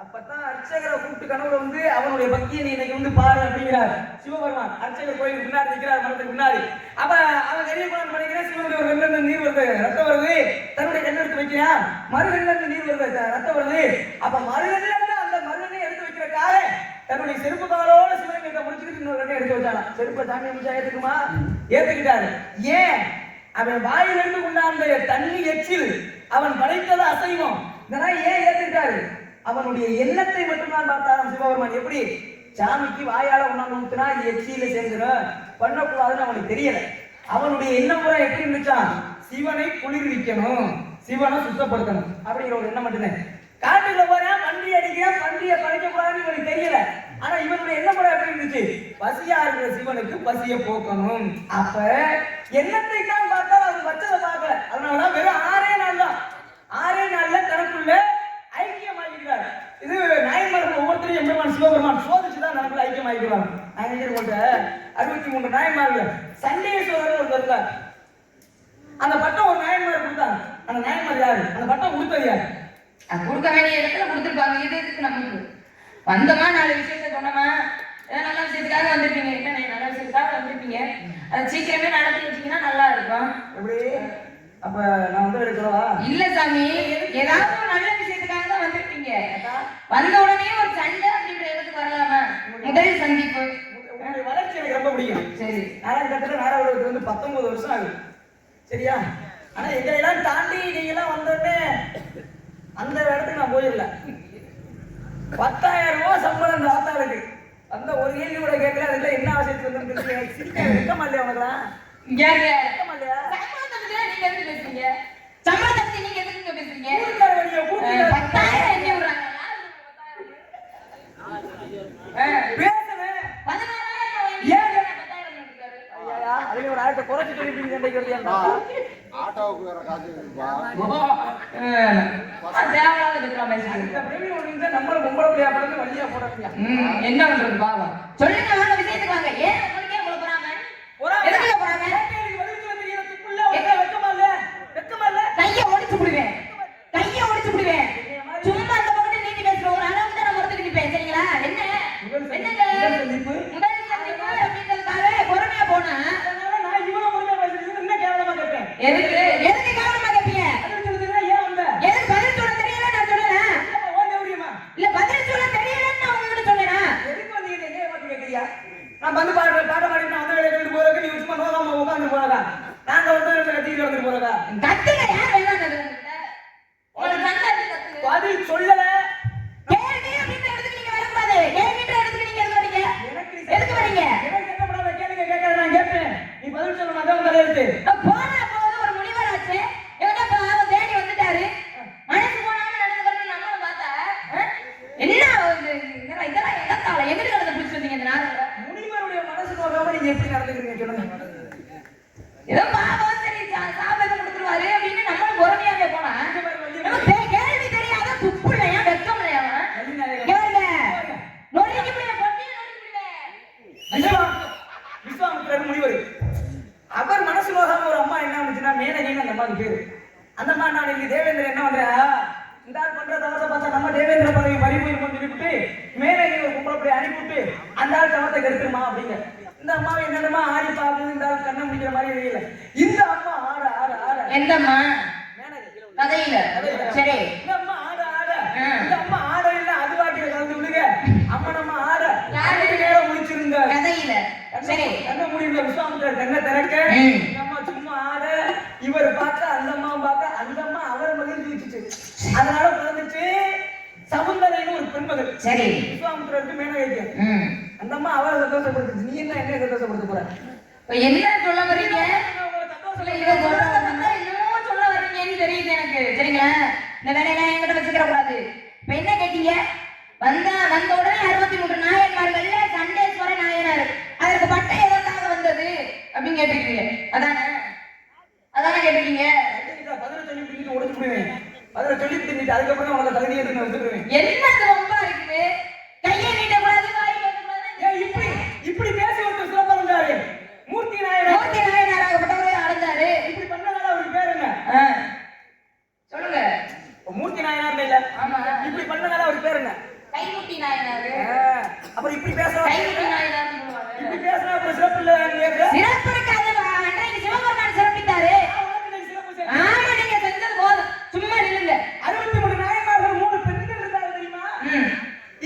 அப்பதான் அர்ச்சகரை கூப்பிட்டு கனவுல வந்து அவனுடைய பக்தியை நீ இன்னைக்கு வந்து பாரு அப்படிங்கிறார் சிவபெருமான். அர்ச்சகர் கோயிலுக்கு முன்னாடி நிற்கிறார், மரத்துக்கு முன்னாடி. அப்ப அவன் கரிய குணம் பண்ணிக்கிறேன், சிவனுடைய ஒரு கண்ணில இருந்து நீர் வருது, ரத்தம் வருது, தன்னுடைய கண்ணை எடுத்து வைக்கிறான், மறுகண்ணில இருந்து நீர் வருது, ரத்தம் வருது. அப்ப மறுகண்ணில இருந்து அந்த மறுகண்ணை எடுத்து வைக்கிறக்காக தன்னுடைய செருப்பு காலோட சிவலிங்கத்தை முடிச்சுக்கிட்டு இன்னொரு கண்ணை எடுத்து வச்சானா. செருப்பை சாமி முடிச்சா ஏத்துக்குமா? ஏத்துக்கிட்டாரு. ஏன்? அவன் வாயிலிருந்து கொண்டாந்த தண்ணி எச்சில் அவன் படைத்தது அசைவம். இதெல்லாம் ஏன் ஏத்துக்கிட்டாரு? அவனுடைய எண்ணத்தை மட்டும்தான் பார்த்தாராம் சிவபெருமான். எப்படி சாமிக்கு வாயால உணவு ஊத்துனா எச்சியில சேர்ந்துடும், பண்ணக்கூடாதுன்னு அவனுக்கு தெரியல. அவனுடைய எண்ணம் கூட எப்படி இருந்துச்சான், சிவனை குளிர்விக்கணும், சிவனை சுத்தப்படுத்தணும் அப்படிங்கிற ஒரு எண்ணம் மட்டும்தான். காட்டுல போறேன், பன்றி அடிக்கிறேன், பன்றியை படைக்க கூடாதுன்னு இவனுக்கு தெரியல. ஆனா இவனுடைய எண்ணம் கூட எப்படி இருந்துச்சு, பசியா இருக்கிற சிவனுக்கு பசியை போக்கணும். அப்ப எண்ணத்தை தான் பார்த்தா அது வச்சதை பார்க்கல. அதனாலதான் வெறும் 6 நாள் தான், 6 நாள்ல தனக்குள்ள ஐக்கியமாகிறார். இது நாயன்மார்கள் ஒவ்வொருத்தரையும் எம்பெருமான் சிவபெருமான் சோதிச்சுதான் நமக்குள்ள ஐக்கியமாகிறாங்க. நாயன்மார் கொண்ட 63 நாயன்மார்கள் சண்டேஸ்வரர் ஒரு இருந்தார். அந்த பட்டம் ஒரு நாயன்மார் கொடுத்தாங்க. அந்த நாயன்மார் யாரு? அந்த பட்டம் கொடுத்தது யாரு? கொடுக்க வேண்டிய இடத்துல கொடுத்துருப்பாங்க. இது எதுக்கு நமக்கு வந்தோமா, 4 விஷயத்த சொன்னோமா, நல்ல விஷயத்துக்காக வந்திருப்பீங்க, என்ன நல்ல விஷயத்துக்காக வந்திருப்பீங்க, அதை சீக்கிரமே நடத்தி வச்சீங்கன்னா நல்லா இருக்கும். எப்படி? அப்ப நான் வந்து எடுக்கிறவா? இல்ல சாமி, ஏதாவது ஒரு நல்ல விஷயத்துக்காக தான் வந்திருப்பீங்க. வந்த உடனே ஒரு சண்டை அப்படின்ற இடத்துக்கு வரலாமா? முதல் சந்திப்பு. உங்களுடைய வளர்ச்சி எனக்கு ரொம்ப பிடிக்கும். சரி, நாராயணத்துல நாராயணத்துக்கு வந்து 19 வருஷம் ஆகுது. சரியா? ஆனா எங்களை எல்லாம் தாண்டி நீங்க எல்லாம் வந்தோடனே அந்த இடத்துக்கு நான் போயிடல. 10,000 ரூபாய் சம்பளம் அந்த ஆத்தாளுக்கு. அந்த ஒரு கேள்வி கூட கேட்கல. அதுல என்ன அவசியத்துக்கு வந்து சிரிக்க வெக்கமா இல்லையா உனக்குலாம்? வெக்கமா இல்லையா? நீங்க எதுக்கு பேசுறீங்க? சம்பளத்தை பத்தி நீங்க எதுக்கு பேசுறீங்க? 10,000 என்ன விடுறாங்க? பேசுறேன் 16,000 ஏன் 10,000 கொடுத்தாரு? ஐயா அதுல ஒரு ஆட்டை குறைச்சு சொல்லிட்டீங்க. சண்டைக்கு வரலையா? ஆட்டோவுக்கு வேற காசு இருக்குப்பா. தேவையில்லாத பேசுறாம நம்மள பொம்பளை பிள்ளையா படத்து வழியா போடாதியா. என்ன பண்றது பாவா? சொல்லுங்க, வாங்க விஷயத்துக்கு வாங்க. ஏன் உங்களுக்கு ஏன் போறாங்க? எதுக்கு போறாங்க? கையை ஒடிச்சு விடுவேன், கையை ஒடிச்சு விடுவேன். சும்மா அந்த பக்கத்து நீட்டி பேசுற ஒரு அளவுக்கு தான் நான் மறுத்துக்கு நிப்பேன். சரிங்களா? என்ன என்னங்க முதல் சந்திப்பு அப்படின்றதுக்காக பொறுமையா போனா நான் இவ்வளவு பொறுமையா பேசுறது இன்னும் கேவலமா கேட்பேன். எதுக்கு எதுக்கு கவனமா கேட்பீங்க? ஏன் வந்த? எதுக்கு பதில் சொல்ல தெரியல நான் சொல்றேன். இல்ல பதில் சொல்ல தெரியலன்னு நான் உங்ககிட்ட சொல்றேன். எதுக்கு வந்தீங்க? எங்க பாத்து கேக்குறியா? நான் வந்து பாட்ட பாடிட்டு அந்த வேலையை கேட்டு போறதுக்கு நீ சும்மா நோகாம உட்கார்ந்து போறதா? நாங்க வந்து கத்திட்டு வந்து போறதா? கத்துங்க, யார் வேணாம்னது உங்ககிட்ட? உங்களுக்கு சண்டை கத்துங்க. பதில் சொல்லல. கேள்வி அப்படின்ற இடத்துக்கு நீங்க வரக்கூடாது. கேள்வின்ற இடத்துக்கு நீங்க எதுக்கு வரீங்க? எதுக்கு வரீங்க? எனக்கு கேட்கப்படாத கேள்வி கேட்கறத நான் கேட்பேன். நீ பதில் சொல்லணும். அதான் தலையெழுத்து. போன போது ஒரு முனிவர் ஆச்சு, எவனோ பாவம் தேடி வந்துட்டாரு. மனசு போனாலும் நடந்துக்கிறேன்னு நம்மளும் பார்த்தா என்ன இதெல்லாம் எகத்தால எங்கிட்டு கடந்து பிடிச்சி வந்தீங்க இந்த நாள்? முனிவருடைய மனசு போகாம நீங்க எப்படி நடந்துக்கிறீங்க சொல்லுங்க. ஏதோ பாவம் சரி சாபத்தை கொடுத்துருவாரு அப்படின்னு நம்மளும் பொறுமையாவே போனா கேள்வி தெரியாத துப்பு இல்லையா, வெக்கம் இல்லையா? விஸ்வாமித்திரர் முனிவர். அவர் மனசு நோகாம ஒரு அம்மா என்ன பண்ணுச்சுன்னா மேனகின்னு அந்த அம்மாவுக்கு பேரு. அந்த அம்மா நான் இன்னைக்கு தேவேந்திரன் என்ன பண்றா, இந்த ஆள் பண்ற தவத்தை பார்த்தா நம்ம தேவேந்திர பதவி பறிமுதல் சொல்லிவிட்டு மேனகி ஒரு கும்பலை அனுப்பிவிட்டு அந்த ஆள் தவத்தை கெடுத்துருமா அப்படிங்க. இந்த அம்மாவை என்னென்னமா ஆடி பார்க்குது, இந்த ஆள் கண்ணை முடிக்கிற மாதிரி தெரியல. இந்த அம்மா ஆட ஆட ஆட எந்தம்மா மேனகி கதையில சரி இந்த அம்மா ஆட ஆட இந்த அம்மா ஆட இல்ல அது வாட்டில கலந்து விடுங்க. அம்மா நம்ம ஆட யாரு நேரம் முடிச்சிருந்த கதையில சரி கண்ண முடியல. விஸ்வாமித்திர இவர் கண்ணை திறக்க ம். இந்த அம்மா சும்மா ஆட இவர் பார்க்க அந்த அம்மா பார்க்க அந்த அம்மா அவர் மகிழ்ந்து வச்சுச்சு அதனால பிறந்துச்சு சமுந்தரைன்னு ஒரு பெண்மகள் சரி. விஸ்வாமித்திரருக்கு மேனகைக்கு ம். அந்த அம்மா அவரை சந்தோஷப்படுத்துச்சு நீ என்ன சந்தோஷப்படுத்த போற இப்ப என்ன சொல்ல வரீங்க உங்களை சந்தோஷம் இல்ல, இதை சொல்றத பார்த்தா என்னமோ சொல்ல வரீங்கன்னு தெரியுது எனக்கு. சரிங்களா? இந்த வேலையெல்லாம் என்கிட்ட வச்சுக்கிற கூடாது. இப்ப என்ன கேட்டீங்க? வந்த உடனே 63 நாயன்மார்கள்ல சண்டேஸ்வர நாயனார். அதற்கு பட்டம் எதற்காக வந்தது அப்படின்னு கேட்டிருக்கீங்க. அதானே கேட்டிருக்கீங்க. பதில சொல்லி பிடிக்கிட்டு உடச்சு போடுவேன் பதில சொல்லி பிடிக்கிட்டு அதுக்கப்புறம் உனக்கு தகுதி எடுத்து வந்துருவேன் என்னது ரொம்ப இருக்குது? கையை நீட்டக்கூடாது, வாய் பேசக்கூடாது. இப்படி பேசி ஒருத்தர் சிறப்பா இருந்தாரு மூர்த்தி நாயனார் மூர்த்தி நாயனாராகப்பட்டவரே அடைஞ்சாரு. இப்படி பண்ணதால அவருக்கு பேர் என்ன சொல்லுங்க. மூர்த்தி நாயனார் இல்ல ஆமா. இப்படி பண்ணதால அவருக்கு பேர் என்ன கைமுட்டி நாயனாரு. அப்புறம் இப்படி பேசுறா கைமுட்டி நாயனார்னு சொல்லுவாங்க. இப்படி பேசுறா அப்புறம் சிறப்பு இல்ல சிறப்பு இருக்காது. அன்றைக்கு சிவபெருமான் சிறப்பித்தாரு. ஆமா, நீங்க செஞ்சது போதும். சும்மா நில்லுங்க. 63 நாயன்மார்கள் 3 பெண்கள் இருந்தாங்க தெரியுமா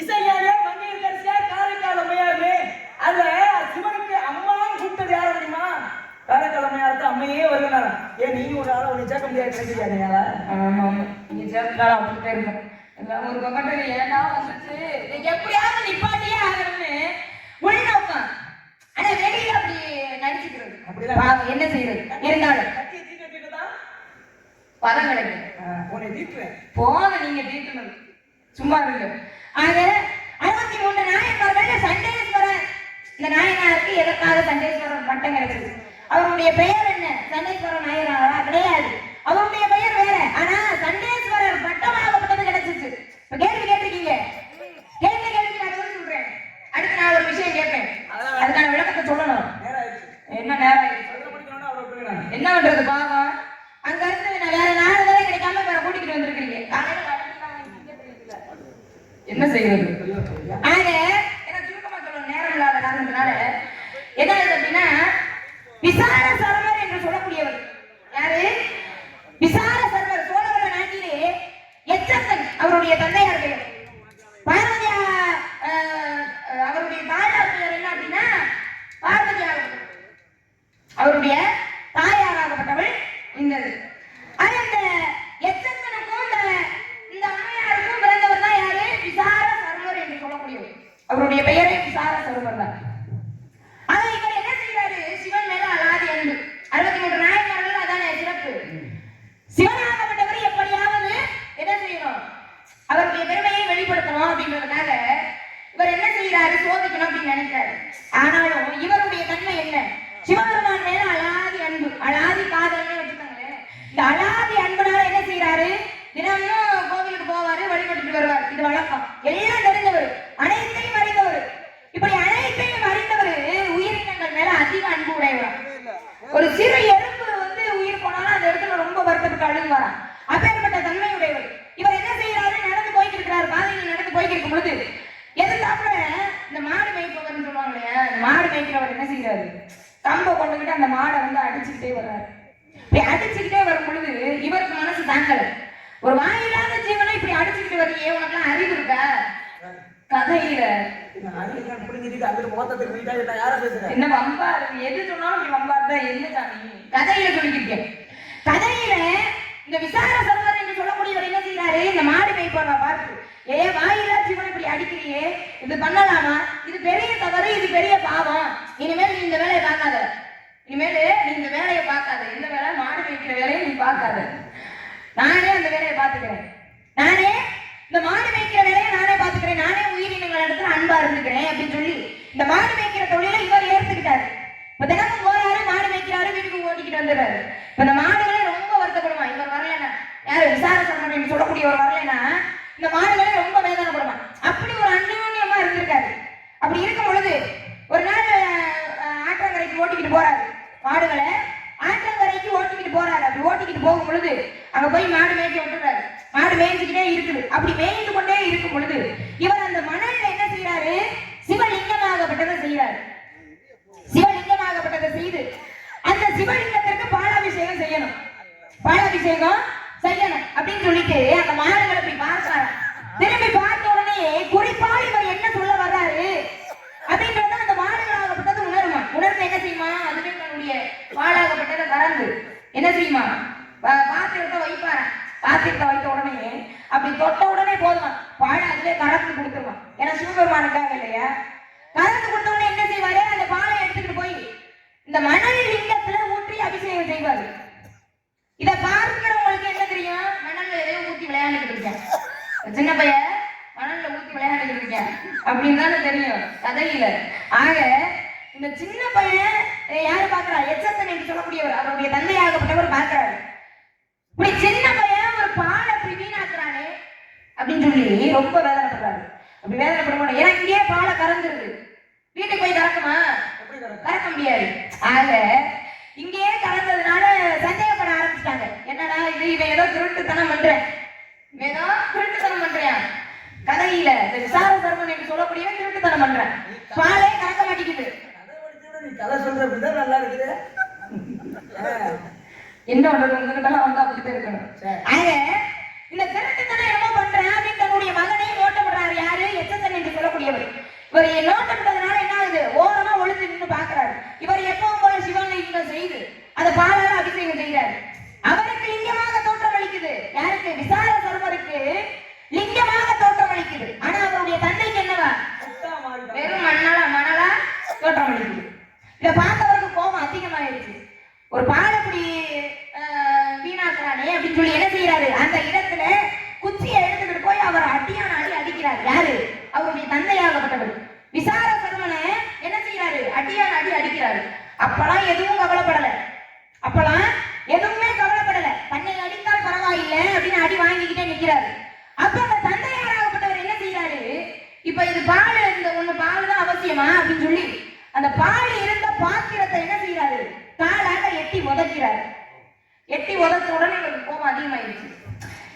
இசையாலே மங்கையர்கரசியார் காரைக்கால் அம்மையாரு அதுல சிவனுக்கு அம்மான்னு கூப்பிட்டது யாரு தெரியுமா காரைக்கால் அம்மையாருக்கு அம்மையே வருகிறார் ஏன் நீங்க ஒரு ஆளை உன்னை சேர்க்க முடியாது நினைக்கிறீங்க ஆமா நீங்க சேர்ந்தாலும் அப்படித்தான் இருக்கும். எல்லாம் ஒரு பக்கத்துல ஏண்டா வந்துச்சு நீங்க எப்படியாவது நிப்பாட்டியே ஆகணும்னு உள்நோக்கம். ஆனா வெளியில அப்படி நடிச்சுக்கிறது. அப்படிலாம் என்ன செய்யறது? இருந்தாலும் கட்டி தீட்டுதான் பதம் கிடைக்கும். உன்னை தீட்டுறேன் போக நீங்க தீட்டணும். சும்மா இருங்க. ஆக 63 நாயன்மார்கள் சண்டேஸ்வரர். இந்த நாயனாருக்கு எதற்காக சண்டேஸ்வரர் பட்டம் கிடைச்சது? அவருடைய பெயர் என்ன? சண்டேஸ்வரர் நாயனாரா? கிடையாது. அவருடைய பெயர் வேற. ஆனா சண்டேஸ்வரர் பட்டமாகப்பட்டது கிடைச்சிச்சு. இப்ப கேள்வி கேட்டிருக்கீங்க. கேள்வி நான் வந்து சொல்றேன். அடுத்து நான் ஒரு விஷயம் கேட்பேன். அதுக்கான விளக்கத்தை சொல்லணும். நேரம் ஆயிடுச்சு என்ன நேரம் ஆயிடுச்சு? சொல்ல முடிக்கணும்னா அவரை விட்டுருங்க என்ன பண்றது பாவம்? அங்க இருந்து நான் வேற நாலு வேலை கிடைக்காம வேற கூட்டிட்டு வந்திருக்கீங்க. என்ன செய்யறது? ஆக எனக்கு சுருக்கமா சொல்லணும், நேரம் இல்லாத காரணத்தினால என்ன அப்படின்னா விசார சர்வர் என்று சொல்லக்கூடியவர் யாரு? விசார சர்வர் சோழவர நாட்டிலே எச்சத்தன் அவருடைய தந்தையார் பெயர். பார்வதியா அவருடைய தாயார் பெயர் என்ன அப்படின்னா பார்வதியாக அவருடைய தாயாராகப்பட்டவள் இந்த அந்த எச்சத்தனுக்கும் இந்த அம்மையாருக்கும் பிறந்தவர் தான் யாரு? விசார சர்வர் என்று சொல்லக்கூடியவர். அவருடைய பெயரே விசார சர்வர் தான். ஆனா இவர் என்ன செய்வாரு? சிவன் மேல அலாதி அன்பு. 63 நாயன்மார்கள் அதான சிறப்பு. சிவனாகப்பட்டவர் எப்படியாவது என்ன செய்யணும்? அவருடைய பெருமையை வெளிப்படுத்தணும் அப்படின்றதுக்காக இவர் என்ன செய்யறாரு? சோதிக்கணும் அப்படின்னு நினைக்கிறாரு. ஆனாலும் இவருடைய தன்மை என்ன? சிவபெருமான் மேல அலாதி அன்பு, அலாதி காதல்னு வச்சுக்கோங்களேன். இந்த அலாதி அன்புனால என்ன செய்யறாரு? தினமும் கோவிலுக்கு போவாரு, வழிபட்டுட்டு வருவார். இது வழக்கம். எல்லாம் தெரிந்தவர், அனைத்தையும் அறிந்தவர். இப்படி அனைத்தையும் அறிந்தவர் உயிரினங்கள் மேல அதிக அன்பு உடையவர். ஒரு சிறு எறும்பு வந்து உயிர் போனாலும் அந்த இடத்துல ரொம்ப வருத்தப்பட்டு அழுகுவாராம். அப்பேற்பட்ட தன்மை உடையவர். இவர் என்ன செய்யறாரு? நடந்து போய்க்கு இருக்கிறார். பாதையில் நடந்து போய்க்கு இருக்கும் பொழுது எதிர்த்தாப்புல இந்த மாடு மேய்ப்பவர்னு சொல்லுவாங்க இல்லையா, மாடு மேய்க்கிறவர் என்ன செய்யறாரு? கம்பை கொண்டுகிட்டு அந்த மாடை வந்து அடிச்சுக்கிட்டே வர்றாரு. இப்படி அடிச்சுக்கிட்டே வரும் பொழுது இவருக்கு மனசு தாங்கல. ஒரு வாயில்லாத ஜீவனை இப்படி அடிச்சுக்கிட்டு வரையே, உனக்கு அறிவு இருக்கா? கதையில என்ன வம்பா இருக்கு? எது சொன்னாலும் இப்படி வம்பா இருந்தா என்ன சாமி? கதையில சொல்லிக்கிட்டேன். கதையில இந்த விசார சர்வர் என்று சொல்லக்கூடியவர் என்ன செய்யறாரு? இந்த மாடு மேய்ப்பவரை பார்த்து, வாயில்லா ஜீவனை இப்படி அடிக்கிறியே, இது பண்ணலாமா? இது பெரிய தவறு, இது பெரிய பாவம். இனிமேல் நீ இந்த வேலையை பார்க்காத. இனிமேல் நீ இந்த வேலையை பார்க்காத. எந்த வேலை? மாடு மேய்க்கிற வேலையை நீ பார்க்காத. நானே அந்த வேலையை பார்த்துக்கிறேன். நானே இந்த மாடு மேய்க்கிற வேலையை நானே பார்த்துக்கிறேன். நானே உயிரினங்கள் இடத்துல அன்பா இருந்துக்கிறேன் அப்படின்னு சொல்லி இந்த மாடு மேய்க்கிற தொழிலை இவர் ஏற்றுக்கிட்டாரு. இப்ப தினமும் போறாரு, மாடு மேய்க்கிறாரு, வீட்டுக்கு ஓட்டிக்கிட்டு வந்துடுறாரு. இப்ப இந்த மாடுகளே ரொம்ப வருத்தப்படுமா? இவர் வரலன்னா, யாரு? விசார சர்வர் சொல்லக்கூடியவர் வரலன்னா இந்த மாடுகளே ரொம்ப வேதனைப்படுமா. அப்படி ஒரு அந்யோன்யமா இருந்திருக்காரு. அப்படி இருக்கும் பொழுது ஒரு நாள் ஆற்றங்கரைக்கு ஓட்டிக்கிட்டு போறாரு. மாடுகளை ஆற்றங்கரைக்கு ஓட்டிக்கிட்டு போறாரு. அப்படி ஓட்டிக்கிட்டு போகும் பொழுது அங்க போய் மாடு மேய்க்க விட்டுறாரு. மாடு மேய்ஞ்சுக்கிட்டே இருக்குது. அப்படி மேய்ந்து கொண்டே இருக்கும் பொழுது இவர் அந்த மணல்ல என்ன செய்யறாரு? சிவலிங்கமாகப்பட்டதை செய்யறாரு. சிவலிங்கமாகப்பட்டதை செய்து அந்த சிவலிங்கத்திற்கு பாலாபிஷேகம் செய்யணும். பாலாபிஷேகம் செய்யணும் அப்படின்னு சொல்லிட்டு அந்த மாடுகளை போய் பார்க்கிறாரு. திரும்பி பார்த்த உடனே குறிப்பால் இவர் என்ன சொல்ல வர்றாரு அப்படின்றத அந்த மாடுகளாகப்பட்டது உணருமா? உணர்ந்து என்ன செய்யுமா? அதுவே தன்னுடைய பாலாகப்பட்டதை கறந்து என்ன செய்யுமா பாத்திரத்தை வைப்பாரன். பாத்திரத்தை வைத்த உடனே அப்படி தொட்ட உடனே போதுமா பாலை அதுவே கறந்து கொடுத்துருவான். ஏன்னா சிவபெருமானுக்காக இல்லையா? கறந்து கொடுத்த உடனே என்ன செய்வாரு? அந்த பாலை எடுத்துக்கிட்டு போய் இந்த மணல் லிங்கத்துல ஊற்றி அபிஷேகம் செய்வாரு. இத பார்க்கிறவங்களுக்கு என்ன தெரியும்? மணல்ல எதையோ ஊத்தி விளையாண்டுட்டு இருக்கேன், சின்ன பையன் மணல்ல ஊத்தி விளையாண்டுட்டு இருக்கேன் அப்படின்னு தானே தெரியும் கதையில. ஆக இந்த சின்ன பையன் யாரு பாக்குறா? எச்சத்தன் என்று சொல்லக்கூடியவர், அவருடைய தந்தையாகப்பட்டவர் பார்க்கிறாரு. இப்படி சின்ன பையன் ஒரு பாலை அப்படி வீணாக்குறானே அப்படின்னு சொல்லி ரொம்ப வேதனைப்படுறாரு. அப்படி வேதனைப்பட மாட்டோம், ஏன்னா இங்கேயே பாலை கறந்துருது. வீட்டுக்கு போய் கறக்குமா? கறக்க முடியாது. ஆக இங்கேயே கலந்ததுனால சந்தேகப்பட ஆரம்பிச்சிட்டாங்க. என்னடா இது, இவன் ஏதோ திருட்டுத்தனம் பண்றேன், ஏதோ திருட்டுத்தனம் பண்றேன். கதையில இந்த விசார சர்மன் என்று சொல்லக்கூடிய திருட்டுத்தனம் பண்றேன், பாலே கறக்க மாட்டேங்குது. கதை சொல்ற விதம் நல்லா இருக்குது. என்ன பண்றது, உங்ககிட்ட வந்து அப்படித்தான் இருக்கணும். ஆக இந்த திருட்டுத்தனம் என்ன பண்றேன் அப்படின்னு தன்னுடைய மகனை நோட்டப்படுறாரு. யாரு? எச்சத்தன் என்று சொல்லக்கூடியவர். இவர் நோட்டப்பட்டதுனால என்ன ஆகுது? ஓரமா ஒளிஞ்சு நின்று பாக்குறாரு. இவர் எப்பவும் போல சிவலிங்கம் செய்து அதை பாலால அபிஷேகம் செய்கிறாரு. அவருக்கு லிங்கமாக தோற்றம் அளிக்குது. யாருக்கு? விசார சர்வருக்கு லிங்கமாக தோற்றம் அளிக்குது. ஆனா அவருடைய தந்தைக்கு என்னவா? வெறும் மணலா தோற்றம் அளிக்குது. இதை பார்த்தவருக்கு கோபம் அதிகமாயிருச்சு. ஒரு பாலப்படி வீணாக்குறானே அப்படின்னு சொல்லி என்ன செய்யறாரு? அந்த இடத்துல குச்சியை எடுத்துக்கிட்டு போய் அவர் அடியான அடிக்கிறார். யாரு? அவருடைய தந்தையாகப்பட்டவர் விசார சர்மனை என்ன செய்யறாரு? அடியான அடிக்கிறாரு. அப்பெல்லாம் எதுவும் கவலைப்படல, அப்பெல்லாம் எதுவுமே கவலைப்படல. தன்னை அடித்தால் பரவாயில்லை அப்படின்னு அடி வாங்கிக்கிட்டே நிக்கிறாரு. அப்ப அந்த தந்தையாராகப்பட்டவர் என்ன செய்யறாரு? இப்ப இது பால், இந்த ஒண்ணு பால் தான் அவசியமா அப்படின்னு சொல்லி அந்த பால் இருந்த பாத்திரத்தை என்ன செய்யறாரு? காலாக எட்டி உதைக்கிறாரு. எட்டி உதைச்ச உடனே இவருக்கு கோபம் அதிகமாயிருச்சு.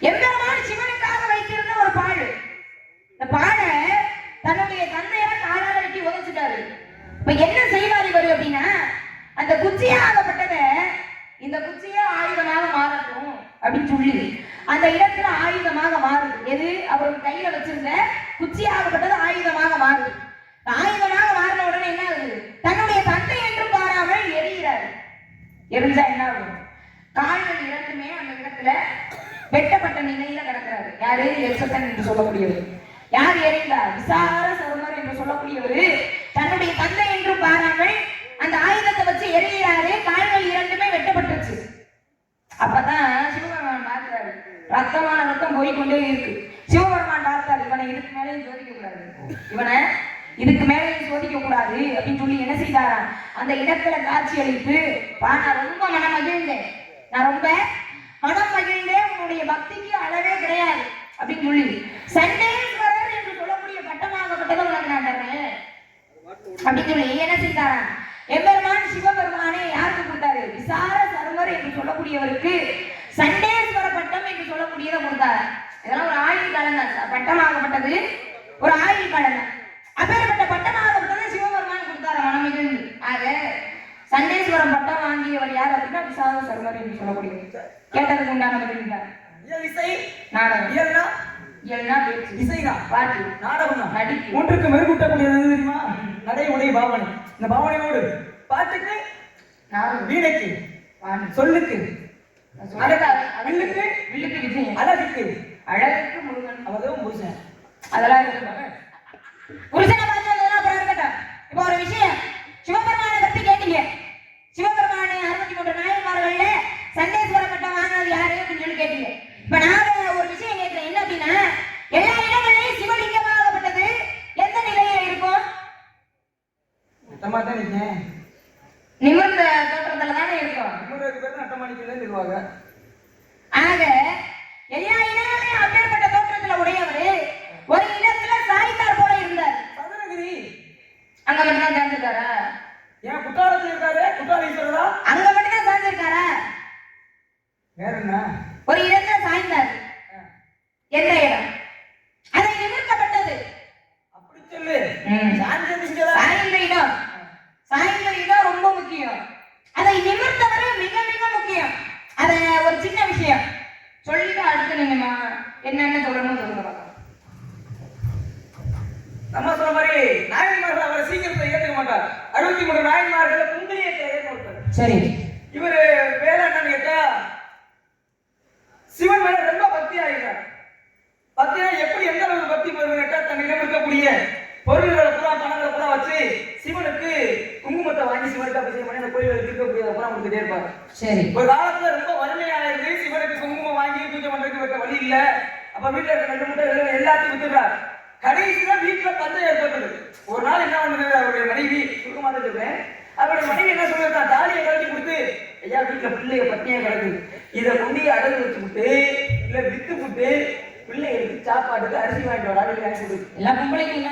எம்பெருமான் சிவனுக்காக வைத்திருந்த ஒரு பால், இந்த பாலை தன்னுடைய தந்தையார் காலால வெட்டி உதைச்சிட்டாரு. இப்ப என்ன செய்வார் இவர் அப்படின்னா, அந்த குச்சியாகப்பட்டத இந்த குச்சியே ஆயுதமாக மாறட்டும் அப்படின்னு சொல்லி அந்த இடத்துல ஆயுதமாக மாறுது. எது? அவர் கையில வச்சிருந்த குச்சியாகப்பட்டது ஆயுதமாக மாறுது. ஆயுதமாக மாறின உடனே என்ன ஆகுது? தன்னுடைய தந்தை என்றும் பாராமல் எரிகிறார். எரிஞ்சா என்ன ஆகும்? கால்கள் இரண்டுமே அந்த இடத்துல வெட்டப்பட்ட நிலையில கிடக்கிறாரு. யாரு? எச்சத்தன் என்று சொல்லக்கூடியவர். யார் எறிந்தார்? விசார சர்மர் என்று சொல்லக்கூடியவர் தன்னுடைய தந்தை என்றும் பாராமல் அந்த ஆயுதத்தை வச்சு எரிகிறாரு. கால்கள் இரண்டுமே வெட்டப்பட்டுருச்சு. அப்பதான் சிவபெருமான் பார்க்கிறாரு, ரத்தமான ரத்தம் போய்கொண்டே இருக்கு. சிவபெருமான் பார்த்தாரு, இவனை இதுக்கு மேலேயும் சோதிக்க கூடாது, இவனை இதுக்கு மேலேயும் சோதிக்க கூடாது அப்படின்னு சொல்லி என்ன செய்தாராம்? அந்த இடத்துல காட்சி அளித்து, நான் ரொம்ப மனம் மகிழ்ந்தேன், நான் ரொம்ப மனம் மகிழ்ந்தேன், உன்னுடைய பக்திக்கு அளவே கிடையாது அப்படின்னு சொல்லி சண்டேஸ்வரர் என்று சொல்லக்கூடிய பட்டமாகப்பட்டதை உனக்கு நான் தர்றேன் அப்படின்னு சொல்லி என்ன செய்தாராம்? எம்பெருமான் சிவபெருமானே யாருக்கு கொடுத்தாரு? விசார சர்வர் என்று சொல்லக்கூடியவருக்கு சண்டேஸ்வர பட்டம் என்று சொல்லக்கூடியதை கொடுத்தாரு. இதெல்லாம் ஒரு ஆயுள் காலம் தான். பட்டமாகப்பட்டது ஒரு ஆயுள் காலம் தான். அப்பேற்பட்ட பட்டமாகப்பட்டது சிவபெருமான் கொடுத்தாரு மனமிகிழ்ந்து. ஆக சண்டேஸ்வரம் பட்டம் வாங்கியவர் யார் அப்படின்னா விசார சர்வர் என்று சொல்லக்கூடியவர். கேட்டதுக்கு உண்டான பதில் தான். இசை நாடகம். இயல்னா பேச்சு, இசைதான் பாட்டு, நாடகம் தான். நடிப்பு. ஒன்றுக்கு மெருகூட்டக்கூடியது தெரியுமா? நடை, உடை, பாவனை. இந்த பாவனையோடு பாட்டுக்கு, வீணைக்கு, சொல்லுக்கு, வில்லுக்கு, விஜயம், அழகுக்கு, அழகுக்கு முருகன், அவதும் புருஷன். அதெல்லாம் இருக்கு. புருஷனை பார்த்ததுலாம் அப்புறம் இருக்கட்டும். இப்போ ஒரு விஷயம், சிவபெருமானை பத்தி கேட்டீங்க. சிவபெருமானை 63 நாயன்மார்கள்ல சண்டேஸ்வர பட்டம் வாங்கினது யாரு அப்படின்னு சொல்லி கேட்டீங்க. இப்ப நான் ஒரு விஷயம் கேட்கிறேன், என்ன அப்படின்னா, எல்லா இடங்களையும் சிவலிங்கமாகப்பட்டது எந்த நிலையில இருக்கும்? நிமிர்ந்த தோற்றத்துல தானே இருக்கும். ஆக எல்லா இடங்களையும் அப்பேற்பட்ட தோற்றத்துல உடையவர் ஒரு இடத்துல சாய்த்தார் போல இருந்தார். சதுரகிரி அங்க மட்டும் தான் சார்ந்திருக்காரா? ஏன் குற்றாலத்தில் இருக்காரு? குற்றாலீஸ்வரரா? அங்க மட்டும் தான் சார்ந்திருக்காரா? வேற என்ன? ஒரு இடத்துல சாய்ந்தார். எந்த இடம்? அதை நிமிர்க்கப்பட்டது. அப்படி சொல்லு. சாய்ந்த இடம், சாய்ந்த இடம் ரொம்ப முக்கியம். அதை நிமிர்த்தவரை மிக மிக முக்கியம். அத ஒரு சின்ன விஷயம் சொல்லிட்டு அடுத்து நீங்க என்னென்ன சொல்லணும்னு சொல்லுங்க. நம்ம சொல்ற மாதிரி நாயன்மார்கள் அவரை சீக்கிரத்தை ஏற்றுக்க மாட்டார். 63 நாயன்மார்களை குந்தலியத்தை ஏற்க மாட்டார். சரி, இவரு வேலை என்னன்னு கேட்டா சிவன் மேல ரொம்ப பக்தி ஆகிறார். பக்தியா எப்படி எந்த அளவுக்கு பக்தி பெறுவது கேட்டா தன்னிடம் இருக்கக்கூடிய பொருள்களை பூரா பணங்களை பூரா வச்சு சிவனுக்கு குங்குமத்தை வாங்கி சிவனுக்கு அபிஷேகம் பண்ணி அந்த கோயில்களுக்கு இருக்கக்கூடியதை பூரா கொடுத்துட்டே இருப்பார். சரி. ஒரு காலத்துல ரொம்ப வறுமையா இருந்து சிவனுக்கு குங்குமம் வாங்கி பூஜை பண்றதுக்கு வேற வழி இல்ல. அப்ப வீட்டுல இருக்க 2 மூட்டை எல்லாத்தையும் வித்துடுறாரு. கடைசியில வீட்டுல பந்தம் ஏற்பட்டது. ஒரு நாள் என்ன பண்ணுது அவருடைய மனைவி, சுருக்கமா தான் சொல்றேன், அவருடைய மனைவி என்ன சொல்றா, தாலியை கழட்டி கொடுத்து, ஐயா வீட்டுல பிள்ளைய பட்டினியா கிடக்குது, இதை கொண்டு அடகு வச்சு விட்டு இல்ல வித்து விட்டு பிள்ளைகளுக்கு சாப்பாட்டுக்கு அரிசி வாங்கிட்டு வரா எல்லா பொம்பளைக்கும்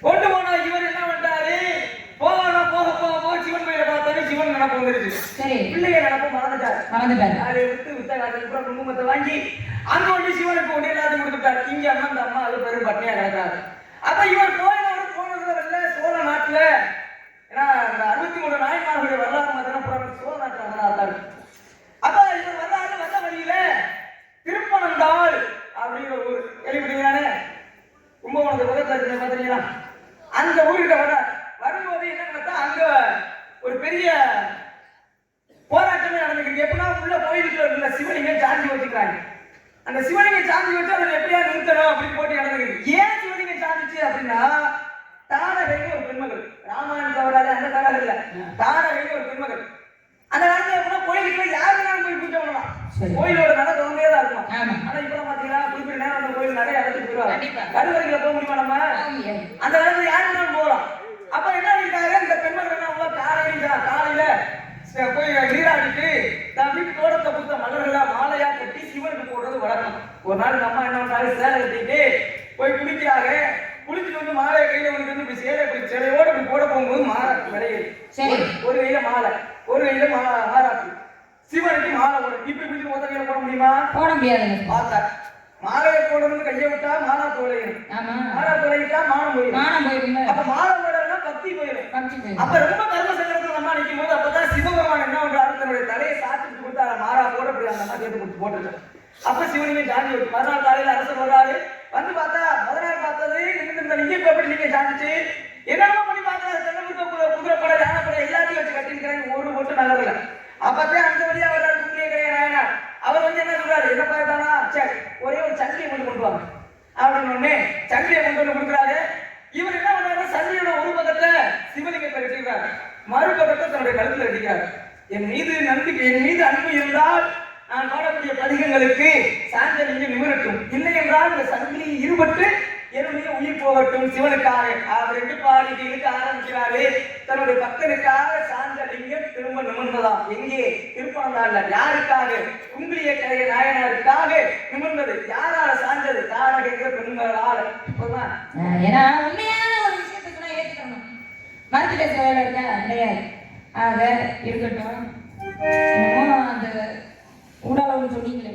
கொண்டு போனா. இவர் என்ன பண்றாரு, போகணும் போக போக போக சிவன் கோயில பார்த்தாரு, சிவன் நினப்பு வந்துருச்சு. சரி. பிள்ளைய நினப்பு மறந்துட்டாரு. அதை வித்த காசு கூட குங்குமத்தை வாங்கி அங்க வந்து சிவனுக்கு ஒன்று எல்லாத்தையும் கொடுத்துட்டாரு. இங்க அம்மா அந்த அம்மா அது பெரும் பட்டினியா கிடக்காது. அப்ப இவர் கோயிலோடு போனது சோழ நாட்டுல, ஏன்னா இந்த 63 நாயன்மார்களுடைய வரலாறு பார்த்தீங்கன்னா சோழ நாட்டுல வரலாறு. அப்ப இவர் வரலாறு வந்த வழியில திருப்பனந்தாள் அப்படிங்கிற ஊர் கேள்விப்பட்டீங்களானே, கும்பகோணத்து பக்கத்துல பாத்தீங்களா, அந்த ஊருக்கு வரும்போது என்ன பார்த்தா அங்க ஒரு பெரிய போராட்டமே நடந்துருக்கு. எப்படின்னா உள்ள கோயிலுக்குள்ள உள்ள சிவலிங்கம் சாந்தி வச்சுக்கிறாங்க. அந்த சிவலிங்கம் சாந்தி வச்சு அதை எப்படியா நிறுத்தணும் அப்படின்னு போட்டி நடந்துருக்கு. ஏன் சிவலிங்கம் சாந்திச்சு அப்படின்னா, தாடகைன்னு ஒரு பெண்மகள், ராமாயணம் தவறாது அந்த தாடகை இல்ல, தாடகைன்னு ஒரு பெண்மகள். அந்த காலத்துல எப்படின்னா கோயிலுக்குள்ள யாருனாலும் போய் பூஜை பண்ணலாம், கோயிலோட நடை தொடர்ந்தே தான் இருக்கும். ஆனா இப்ப பாத்தீங்கன்னா குறிப்பிட்ட நேரம் அந்த கோயில் நடை அடைச்சு போயிடுவாங்க, கருவறையில போக முடியுமா நம்ம? அந்த காலத்துல யாருனாலும் போகலாம். அப்ப என்ன பண்ணிட்டாங்க, இந்த பெண்மகள் என்ன காலையில போய் நீராடிட்டு தான் வீட்டு தோட்டத்தை கொடுத்த மலர்களா மாலையா கட்டி சிவனுக்கு போடுறது வழக்கம். ஒரு நாள் இந்த அம்மா என்ன பண்ணாங்க, சேலை கட்டிட்டு போய் குளிக்கிறாங்க. குளிச்சுட்டு வந்து மாலையை கையில வந்து இப்படி சேலையோட இப்படி போட போகும்போது மாலை விளையுது. ஒரு கையில மாலை, ஒரு கையில மாறாப்பு. சிவனுக்கு மாலை போடும். இப்படி பிடிச்சி மொத்த கையில போட முடியுமா? போட முடியாது. பார்த்தா மாலையை போடுறது கையை விட்டா மாலா போலையும், மாலா போலையிட்டா மானம் போயிடும். அப்ப மாலை போடணும்னா பக்தி போயிடும். அப்ப ரொம்ப கர்ம சங்கடத்துல அம்மா நிற்கும் போது அப்பதான் சிவபெருமான் என்ன பண்றாரு, தன்னுடைய தலையை சாத்திட்டு கொடுத்தாரு, மாறா போட அப்படி அந்த அம்மா சேர்த்து கொடுத்து போட்டுருச்சு. அப்ப சிவனுமே சாந்தி வச்சு மறுநாள் காலையில அரசர் வர்றாரு. வந்து பார்த்தா முதல் பார்த்தது இந்த லிங்க இப்ப எப்படி நீங்க சாந்திச்சு என்னென்ன பண்ணி பார்த்தா தென்னமுத்த குதிரைப்படை யானைப்படை எல்லாத்தையும் வச்சு கட்டிருக்கிறாங்க, ஒரு மட்டும் நகரல. அப்பதான் அந்த வழியா வர்றாரு நாயனார். அவர் வந்து என்ன சொல்றாரு, என்ன பார்த்தானா, சரி ஒரே ஒரு சங்கிலியை கொண்டு வாங்க அப்படின்னு ஒண்ணு சங்கிலியை கொண்டு வந்து கொடுக்குறாரு. இவர் என்ன பண்றாரு, சங்கிலியோட ஒரு பக்கத்தை சிவலிங்கத்தை கட்டிக்கிறாரு, மறுபக்கத்தை தன்னுடைய கழுத்துல கட்டிக்கிறார். என் மீது நம்பிக்கை, என் மீது அன்பு இருந்தால் நான் பாடக்கூடிய பதிகங்களுக்கு சாந்தலிங்கம் நிமிரட்டும், இல்லை என்றால் இந்த சங்கிலி இருபட்டு என்னுடைய உயிர் போகட்டும் சிவனுக்காக அப்படின்னு பாடிட்டு இழுக்க ஆரம்பிக்கிறாரு. தன்னுடைய பக்தனுக்காக சாந்தலிங்கம் திரும்ப நிமிர்ந்ததாம். எங்கே? திருப்பனந்தாள்ல. யாருக்காக? குங்கிலிய கரைய நாயனாருக்காக நிமிர்ந்தது. யாரால சார்ந்தது? தாரகைங்கிற பெண்களால். ஏன்னா உண்மையான ஒரு விஷயத்துக்கு ஏற்றுக்கணும், மறுத்து பேச வேலை இருக்கா கிடையாது. ஆக இருக்கட்டும். என்னமோ அந்த ஊடாளவுன்னு சொன்னீங்களே,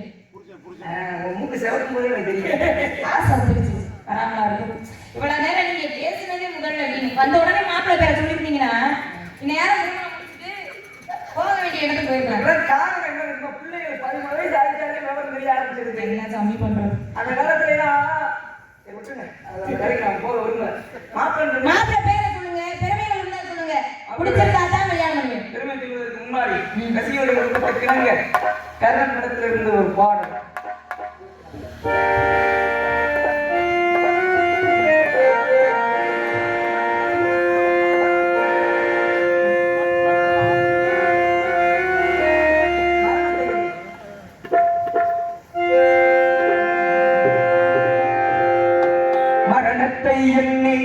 மூக்கு செவக்கும் போதே எனக்கு தெரியும் ஆசை வந்துருச்சு. வராமலா இருக்கும். இவ்வளவு நேரம் நீங்க பேசினதே முதல்ல வந்த உடனே மாப்பிள்ளை பேர சொல்லிருந்தீங்கன்னா நேரம் திருமணம் முடிச்சுட்டு போக வேண்டிய இடத்துக்கு போயிருக்காங்க. காரணம் என்ன தெரியுமா, பிள்ளைகள் 13 வயசு ஆயிட்டாலே விவரம் தெரிய ஆரம்பிச்சிருது. என்ன சாமி பண்றது அந்த காலத்துல எல்லாம் விட்டுங்க, போக வருங்க. மாப்பிள்ளை பேரை சொல்லுங்க, பெருமைகள் இருந்தா சொல்லுங்க, பிடிச்சிருந்தா தான் கல்யாணம் பண்ணுங்க. பெருமை சொல்வதற்கு முன்னாடி ரசிகர்கள் விருப்பப்பட்டிருக்கிறாங்க. கர்ணன் படத்துல இருந்து ஒரு பாடல். மரணத்தை எண்ணி